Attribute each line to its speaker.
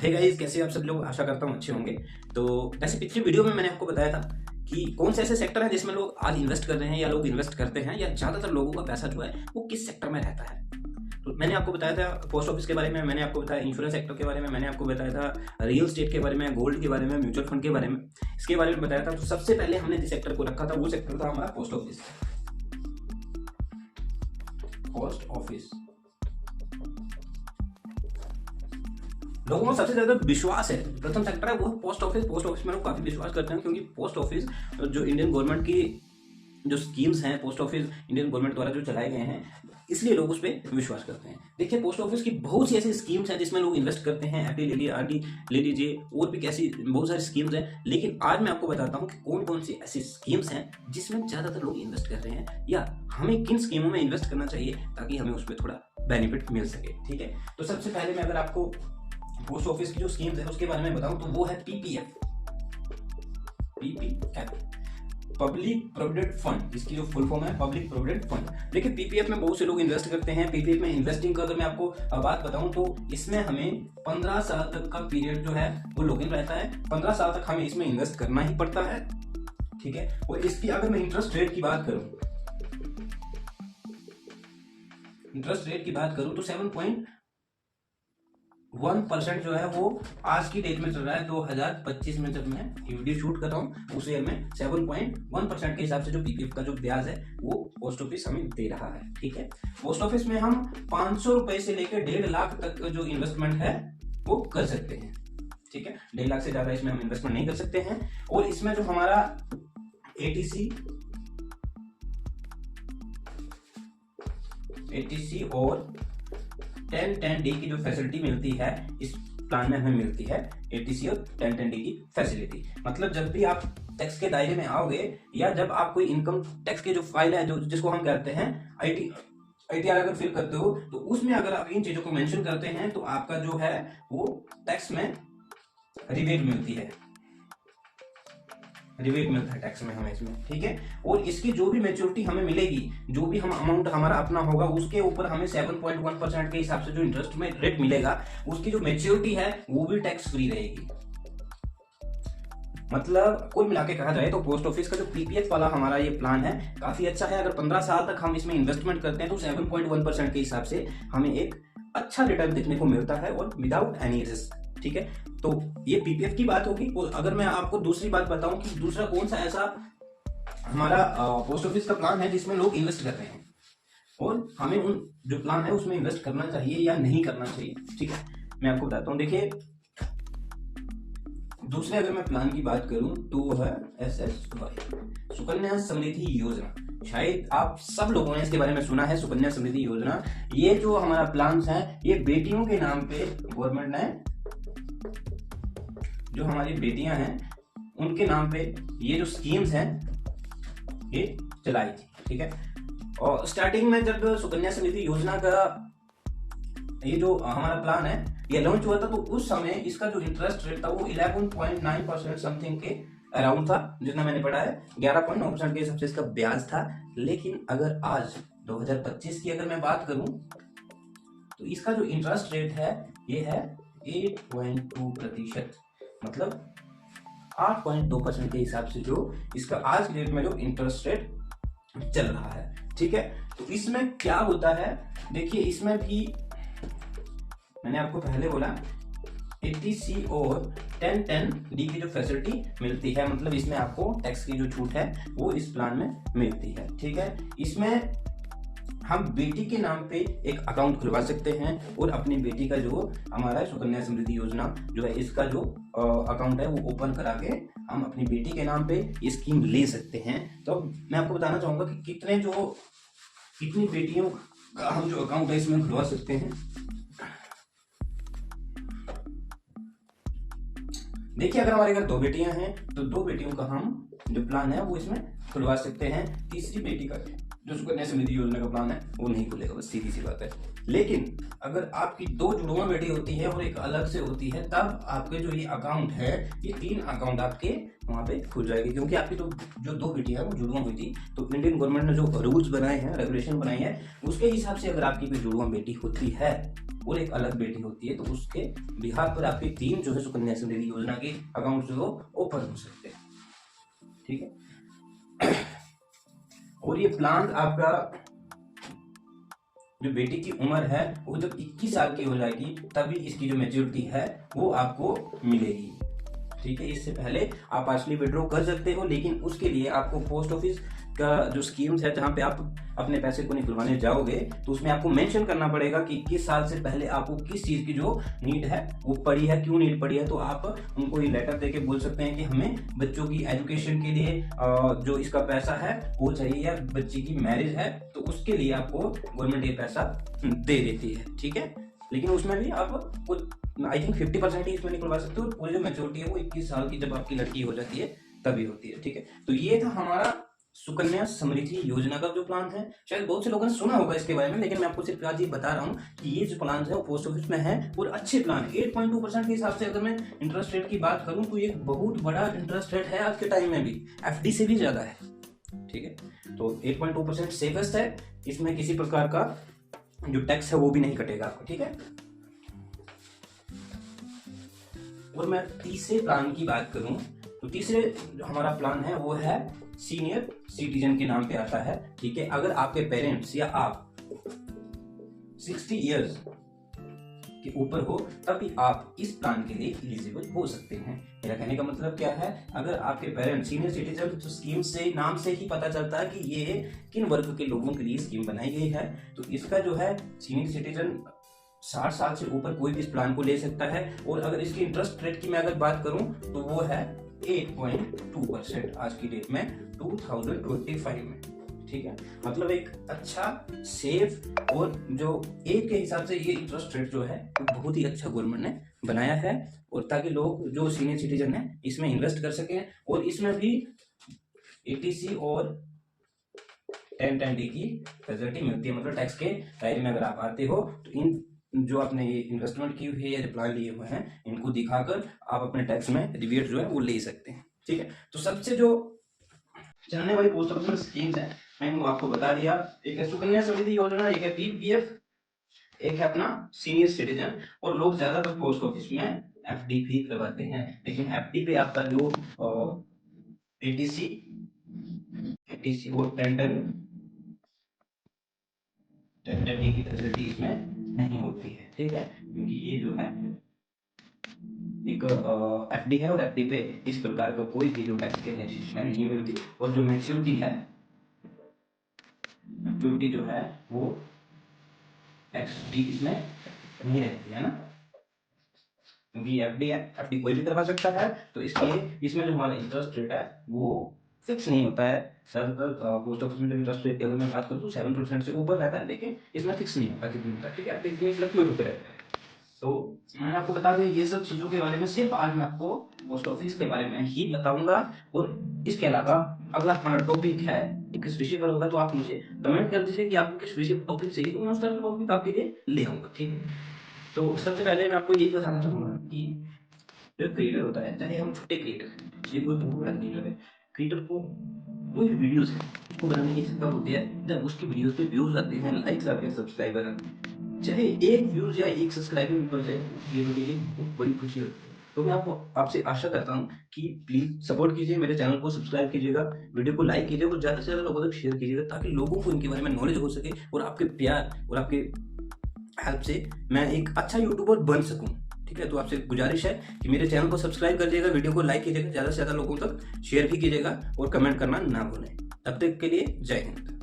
Speaker 1: Hey guys, कैसे आप सब लोग? आशा करता हूँ अच्छे होंगे। तो वैसे पिछली वीडियो में मैंने आपको बताया था कि कौन से ऐसे सेक्टर हैं जिसमें लोग आज इन्वेस्ट कर रहे हैं या लोग इन्वेस्ट करते हैं, या ज़्यादातर लोगों का पैसा जो है वो किस सेक्टर में रहता है। तो मैंने आपको बताया था पोस्ट ऑफिस के बारे में, मैंने आपको बताया इंश्योरेंस सेक्टर के बारे में, मैंने आपको बताया था रियल एस्टेट के बारे में, गोल्ड के बारे में, म्यूचुअल फंड के बारे में, इसके बारे में बताया था। तो सबसे पहले हमने जिस सेक्टर को रखा था वो सेक्टर था हमारा पोस्ट ऑफिस। पोस्ट ऑफिस लोगों को सबसे ज्यादा विश्वास है, प्रथम सेक्टर है वो पोस्ट ऑफिस। पोस्ट ऑफिस में लोग काफी विश्वास करते हैं क्योंकि पोस्ट ऑफिस जो इंडियन गवर्नमेंट की जो स्कीम्स हैं, पोस्ट ऑफिस इंडियन गवर्नमेंट द्वारा जो चलाए गए हैं, इसलिए लोग उस पर विश्वास करते हैं। देखिए, पोस्ट ऑफिस की बहुत सी ऐसी स्कीम्स हैं जिसमें लोग इन्वेस्ट करते हैं। एफडी ले लिए, आरडी ले लीजिए, और भी कैसी बहुत सारी स्कीम्स हैं। लेकिन आज मैं आपको बताता हूँ कि कौन कौन सी ऐसी स्कीम्स हैं जिसमें ज्यादातर लोग इन्वेस्ट कर रहे हैं, या हमें किन स्कीमों में इन्वेस्ट करना चाहिए ताकि हमें उस पर थोड़ा बेनिफिट मिल सके। ठीक है, तो सबसे पहले मैं अगर आपको पोस्ट ऑफिस की जो स्कीम्स है उसके बारे में बताऊं तो वो है पीपीएफ। पब्लिक प्रोविडेंट फंड, इसकी जो फुल फॉर्म है पब्लिक प्रोविडेंट फंड। देखिए, पीपीएफ में बहुत से लोग इन्वेस्ट करते हैं। पीपीएफ में इन्वेस्टिंग का अगर मैं आपको बात बताऊं तो इसमें हमें 15 साल तक का पीरियड जो है वो लॉक इन रहता है। 15 साल तक हमें इसमें इन्वेस्ट करना ही पड़ता है। ठीक है, और इसकी अगर मैं इंटरेस्ट रेट की बात करूं तो 7.1% जो है वो आज की डेट में चल रहा है। 2025 में जब मैं वीडियो शूट कर रहा हूँ उस ईयर में 7.1% के हिसाब से जो पीपीएफ का जो ब्याज है वो पोस्ट ऑफिस हमें दे रहा है। ठीक है, पोस्ट ऑफिस में हम 500 रुपए से लेकर 1.5 लाख तक जो इन्वेस्टमेंट है वो कर सकते हैं। ठीक है, 1.5 लाख से ज्यादा इसमें हम इन्वेस्टमेंट नहीं कर सकते हैं। और इसमें जो हमारा एटीसी और 10-10D की जो फैसिलिटी मिलती है इस प्लान में हमें मिलती है। एटीसी और 10-10D की फैसिलिटी मतलब जब भी आप टैक्स के दायरे में आओगे, या जब आप कोई इनकम टैक्स के जो फाइल है जो जिसको हम कहते हैं आईटीआर अगर फिल करते हो, तो उसमें अगर आप इन चीजों को मेंशन करते हैं तो आपका जो है वो टैक्स में रिबेट मिलता है टैक्स में हमें इसमें। ठीक है, और इसकी जो भी मैच्योरिटी हमें मिलेगी, जो भी हम अमाउंट हमारा अपना होगा, उसके ऊपर हमें 7.1% के हिसाब से जो इंटरेस्ट में रेट मिलेगा, उसकी जो मैच्योरिटी है वो भी टैक्स फ्री रहेगी। मतलब कुल मिला के कहा जाए तो पोस्ट ऑफिस का जो पीपीएफ वाला हमारा ये प्लान है काफी अच्छा है। अगर 15 साल तक हम इसमें इन्वेस्टमेंट करते हैं तो 7.1% के हिसाब से हमें एक अच्छा रिटर्न देखने को मिलता है, और विदाउट एनी रिस्क। ठीक है, तो ये पीपीएफ की बात होगी। अगर मैं आपको दूसरी बात बताऊं कि दूसरा कौन सा ऐसा हमारा पोस्ट ऑफिस का प्लान है जिसमें लोग इन्वेस्ट कर रहे हैं, और हमें उन जो प्लान है उसमें इन्वेस्ट करना चाहिए या नहीं करना चाहिए। ठीक है, मैं आपको बताता हूं। देखिए, दूसरे अगर मैं प्लान की बात करूं तो वो है SSY, सुकन्या समृद्धि योजना। शायद आप सब लोगों ने इसके बारे में सुना है, सुकन्या समृद्धि योजना। ये जो हमारा प्लान है ये बेटियों के नाम पे गवर्नमेंट ने, जो हमारी बेटियां हैं उनके नाम पे ये जो स्कीम्स हैं ये चलाई थी। ठीक है, और स्टार्टिंग में जब सुकन्या समृद्धि योजना का ये जो हमारा प्लान है ये लॉन्च हुआ था, तो उस समय इसका जो इंटरेस्ट रेट था वो 11.9% समथिंग के अराउंड था, जितना मैंने पढ़ा है। 11.9% के हिसाब से इसका ब्याज था। लेकिन अगर आज 2025 की अगर मैं बात करूं तो इसका जो इंटरेस्ट रेट है ये है 8.2%, मतलब 8.2% के हिसाब से जो इसका आज की डेट में जो इंटरेस्ट रेट चल रहा है। ठीक है, तो इसमें क्या होता है, देखिए इसमें भी मैंने आपको पहले बोला एटीसी और 10-10D की जो फैसिलिटी मिलती है, मतलब इसमें आपको टैक्स की जो छूट है वो इस प्लान में मिलती है। ठीक है, इसमें हम बेटी के नाम पे एक अकाउंट खुलवा सकते हैं, और अपनी बेटी का जो हमारा सुकन्या समृद्धि योजना जो है इसका जो अकाउंट है वो ओपन करा के हम अपनी बेटी के नाम पे ये स्कीम ले सकते हैं। तो मैं आपको बताना चाहूंगा कि कितनी बेटियों का हम जो अकाउंट है इसमें खुलवा सकते हैं। देखिए, अगर हमारे घर 2 बेटियां हैं तो 2 बेटियों का हम जो प्लान है वो इसमें खुलवा सकते हैं। तीसरी बेटी का जो सुकन्या समृद्धि योजना का प्लान है वो नहीं खुलेगा, बस सीधी सी बात है। लेकिन अगर आपकी 2 जुड़वा बेटी होती है और एक अलग से होती है, तब आपके जो ये अकाउंट है, ये 3 अकाउंट आपके वहाँ पे खुल जाएगी, क्योंकि आपकी तो जो 2 बेटियां हैं वो जुड़वा हुई थी। तो इंडियन गवर्नमेंट ने जो रूल्स बनाए हैं, रेगुलेशन बनाई है, उसके हिसाब से अगर आपकी कोई जुड़वा बेटी होती है और एक अलग बेटी होती है, तो उसके बिहार पर आपके 3 जो है सुकन्या समृद्धि योजना के अकाउंट जो ओपन हो सकते हैं, ठीक है। और ये प्लान आपका जो बेटी की उम्र है वो जब 21 साल की हो जाएगी, तभी इसकी जो मैच्योरिटी है वो आपको मिलेगी, ठीक है। इससे पहले आप पार्शली विड्रॉ कर सकते हो, लेकिन उसके लिए आपको पोस्ट ऑफिस का जो स्कीम्स है, जहाँ पे आप अपने पैसे को निकलवाने जाओगे, तो उसमें आपको मेंशन करना पड़ेगा कि 21 साल से पहले आपको किस चीज़ की जो नीड है वो पड़ी है, क्यों नीड पड़ी है। तो आप उनको ये लेटर देके बोल सकते हैं कि हमें बच्चों की एजुकेशन के लिए जो इसका पैसा है वो चाहिए, या बच्ची की मैरिज है तो उसके लिए आपको गवर्नमेंट ये पैसा दे देती है, ठीक है। लेकिन उसमें भी आप कुछ आई थिंक 50% ही इसमें निकलवा सकते हो। पूरी जो मैच्योरिटी है वो 21 साल की जब आपकी लड़की हो जाती है तभी होती है, ठीक है। तो ये था हमारा सुकन्या समृद्धि योजना का जो प्लान है। शायद बहुत से लोगों ने सुना होगा इसके बारे में, लेकिन मैं आपको सिर्फ आज ये बता रहा हूँ कि ये जो प्लान है वो पोस्ट ऑफिस में है और अच्छे प्लान है। 8.2% के हिसाब से अगर मैं इंटरेस्ट रेट की बात करूँ तो ये बहुत बड़ा इंटरेस्ट रेट है आज के टाइम में भी, एफडी से भी ज्यादा है, ठीक है। तो 8.2% सेफेस्ट है, इसमें किसी प्रकार का जो टैक्स है वो भी नहीं कटेगा आपको, ठीक है। और मैं तीसरे प्लान की बात करूं तो तीसरे जो हमारा प्लान है वो है सीनियर सिटीजन के नाम पे आता है, ठीक है। अगर आपके पेरेंट्स या आप 60 इयर्स के ऊपर हो तभी आप इस प्लान के लिए एलिजिबल हो सकते हैं। मेरा कहने का मतलब क्या है, अगर आपके पेरेंट्स सीनियर सिटीजन, तो स्कीम से नाम से ही पता चलता है कि ये किन वर्ग के लोगों के लिए स्कीम बनाई गई है। तो इसका जो है सीनियर सिटीजन 60 साल से ऊपर कोई भी इस प्लान को ले सकता है। और अगर इसकी इंटरेस्ट रेट की मैं अगर बात करूं तो वो है 8.2% आज की डेट में 2025 में, ठीक है। मतलब एक अच्छा सेफ और जो एज के हिसाब से ये इंटरेस्ट रेट जो है तो बहुत ही अच्छा गवर्नमेंट ने बनाया है, और ताकि लोग जो सीनियर सिटीजन है इसमें इन्वेस्ट कर सकें। और इसमें भी एटीसी और 1010D की फैसिलिटी मिलती है, मतलब टैक्स के दायरे में अगर आप आते हो तो इन जो आपने ये इन्वेस्टमेंट की हुई है या प्लान लिए हुए हैं इनको दिखाकर आप अपने टैक्स में रिबेट जो है वो ले सकते हैं, ठीक है। तो सबसे जो चलने वाली पोस्ट ऑफिस स्कीम्स है मैंने आपको बता दिया, एक है सुकन्या समृद्धि योजना, एक है पीपीएफ, एक है अपना सीनियर सिटीजन। और लोग ज्यादातर पोस्ट ऑफिस में एफडी भी करवाते हैं, लेकिन एफडी पे आपका जो एटीसी और 1010D की फैसिलिटी इसमें नहीं होती है, ठीक है। क्योंकि ये जो है एक एफडी है और एफडी पे इस प्रकार का कोई भी जो टैक्स के नहीं मिलती। और जो मैच्योरिटी है, मैच्योरिटी जो है वो एक्सडी इसमें नहीं रहती है ना, क्योंकि एफडी है, एफडी कोई भी करवा सकता है। तो इसलिए इसमें जो हमारा इंटरेस्ट रेट है वो फिक्स नहीं होता है। ज्यादातर पोस्ट ऑफिस में इंटरेस्ट रेट की अगर मैं बात करूँ तो 7% से ऊपर रहता है, लेकिन इसमें फिक्स नहीं होता कितनी होता है, ठीक है। एफडी फ्लक्चुएट होते रहता है। तो मैंने आपको बता दें ये सब चीज़ों के बारे में सिर्फ आज मैं आपको पोस्ट ऑफिस के बारे में ही बताऊंगा। और इसके अलावा अगला हमारा टॉपिक है किस विषय पर होगा, तो आप मुझे कमेंट कर दीजिए कि आपको किस विषय पर टॉपिक चाहिए, तो मैं उस तरह का टॉपिक आपके लिए ले आऊँगा, ठीक है। तो सबसे पहले मैं आपको ये बताना चाहूँगा कि जो क्रिएटर होता है, चाहे हम छोटे क्रिएटर, ये कोई बहुत बड़ा क्रिएटर है, क्रिएटर को कोई भी वीडियोस है उसको बनाने की क्षमता होती है। जब उसकी वीडियोस पे व्यूज आते हैं, लाइक्स आते हैं, सब्सक्राइबर आते हैं, चाहे एक व्यूज या एक सब्सक्राइबर भी बढ़ जाए, ये मेरे लिए बहुत बड़ी खुशी होती है। तो मैं आपसे आशा करता हूँ कि प्लीज सपोर्ट कीजिए, मेरे चैनल को सब्सक्राइब कीजिएगा, वीडियो को लाइक कीजिएगा और ज़्यादा से ज़्यादा लोगों तक शेयर कीजिएगा, ताकि लोगों को इनके बारे में नॉलेज हो सके और आपके प्यार और आपके हेल्प से मैं एक अच्छा यूट्यूबर बन सकूँ, ठीक है। तो आपसे गुजारिश है कि मेरे चैनल को सब्सक्राइब कर दीजिएगा, वीडियो को लाइक कीजिएगा, ज़्यादा से ज़्यादा लोगों तक शेयर भी कीजिएगा और कमेंट करना ना भूलें। तब तक के लिए जय हिंद।